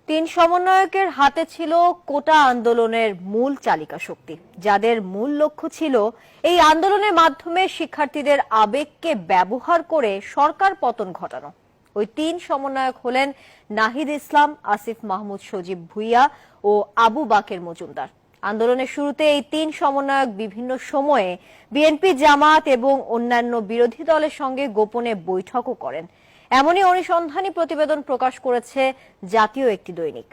তিন সমন্বয়কের হাতে ছিল কোটা আন্দোলনের মূল চালিকা শক্তি, যাদের মূল লক্ষ্য ছিল এই আন্দোলনের মাধ্যমে শিক্ষার্থীদের আবেগকে ব্যবহার করে সরকার পতন ঘটানো। ওই তিন সমন্বয়ক হলেন নাহিদ ইসলাম, আসিফ মাহমুদ সজীব ভুইয়া ও আবু বাকের মজুমদার। আন্দোলনের শুরুতে এই তিন সমন্বয়ক বিভিন্ন সময়ে বিএনপি, জামায়াত এবং অন্যান্য বিরোধী দলের সঙ্গে গোপনে বৈঠকও করেন। এমনই অনুসন্ধানী প্রতিবেদন প্রকাশ করেছে জাতীয় একটি দৈনিক।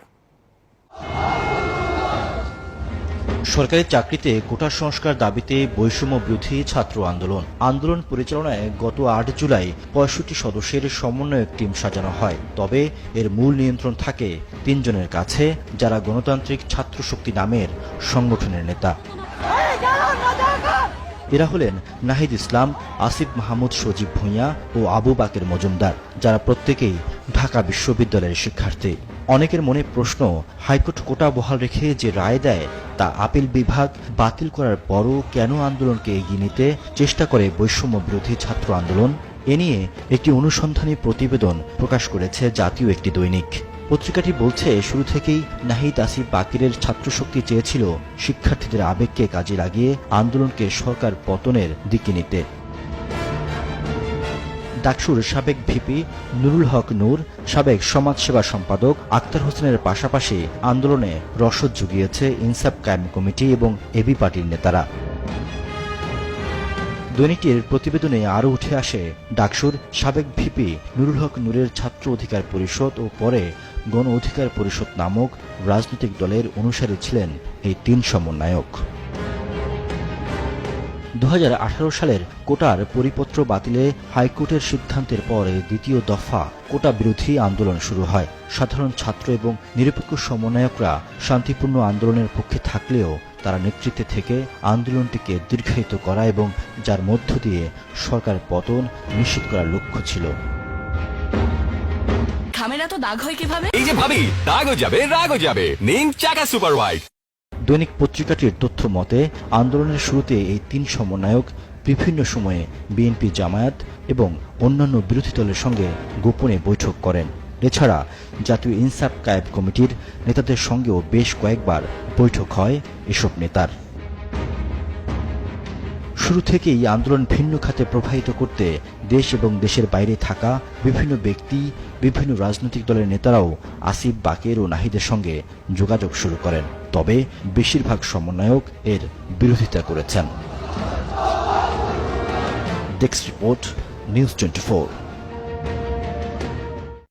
সরকারি চাকরিতে কোটা সংস্কার দাবিতে বৈষম্য বিরোধী ছাত্র আন্দোলন পরিচালনায় গত ৮ জুলাই ৬৫ সদস্যের সমন্বয়ক টিম সাজানো হয়। তবে এর মূল নিয়ন্ত্রণ থাকে ৩ জনের কাছে, যারা গণতান্ত্রিক ছাত্র শক্তি নামের সংগঠনের নেতা। এরা হলেন নাহিদ ইসলাম, আসিফ মাহমুদ সজীব ভুইয়া ও আবু বাকের মজুমদার, যারা প্রত্যেকেই ঢাকা বিশ্ববিদ্যালয়ের শিক্ষার্থী। অনেকের মনে প্রশ্ন, হাইকোর্ট কোটা বহাল রেখে যে রায় দেয় তা আপিল বিভাগ বাতিল করার পরও কেন আন্দোলনকে এগিয়ে নিতে চেষ্টা করে বৈষম্য বিরোধী ছাত্র আন্দোলন? এ নিয়ে একটি অনুসন্ধানী প্রতিবেদন প্রকাশ করেছে জাতীয় একটি দৈনিক। পত্রিকাটি বলছে, শুরু থেকেই নাহিদ, আসিফ, বাকিরের ছাত্রশক্তি চেয়েছিল শিক্ষার্থীদের আবেগকে কাজে লাগিয়ে আন্দোলনকে সরকার পতনের দিকে নিতে। ডাকসুর সাবেক ভিপি নুরুল হক নূর, সাবেক সমাজসেবা সম্পাদক আক্তার হোসেনের পাশাপাশি আন্দোলনে রসদ জুগিয়েছে ইনসাফ কায়েম কমিটি এবং এবি পার্টির নেতারা। দৈনিকটির প্রতিবেদনে আরও উঠে আসে, ডাকসুর সাবেক ভিপি নুরুল হক নূরের ছাত্র অধিকার পরিষদ ও পরে গণ অধিকার পরিষদ নামক রাজনৈতিক দলের অনুসারী ছিলেন এই তিন সমন্বয়ক। ২০১৮ সালের কোটার পরিপত্র বাতিলে হাইকোর্টের সিদ্ধান্তের পর দ্বিতীয় দফা কোটা বিরোধী আন্দোলন শুরু হয়। সাধারণ ছাত্র এবং নিরপেক্ষ সমন্বয়করা শান্তিপূর্ণ আন্দোলনের পক্ষে থাকলেও তারা নেতৃত্বে থেকে আন্দোলনটিকে দীর্ঘায়িত করা এবং যার মধ্য দিয়ে সরকার পতন নিশ্চিত করার লক্ষ্য ছিল। খামেরা তো দাগ হয় কিভাবে? এই যে ভাবি, দাগও যাবে, রাগও যাবে। নিন চাকা সুপার হোয়াইট। দৈনিক পত্রিকাটির তথ্য মতে, আন্দোলনের শুরুতে এই তিন সমন্বয়ক বিভিন্ন সময়ে বিএনপি, জামায়াত এবং অন্যান্য বিরোধী দলের সঙ্গে গোপনে বৈঠক করেন। এছাড়া জাতীয় ইনসাফ কায়েম কমিটির নেতাদের সঙ্গেও বেশ কয়েকবার বৈঠক হয় এসব নেতার। শুরু থেকেই আন্দোলন ভিন্ন খাতে প্রবাহিত করতে দেশ এবং দেশের বাইরে থাকা বিভিন্ন ব্যক্তি, বিভিন্ন রাজনৈতিক দলের নেতারাও আসিফ, বাকের ও নাহিদের সঙ্গে যোগাযোগ শুরু করেন। তবে বেশিরভাগ সমন্বয়ক এর বিরোধিতা করেছেন। Desk report, news 24।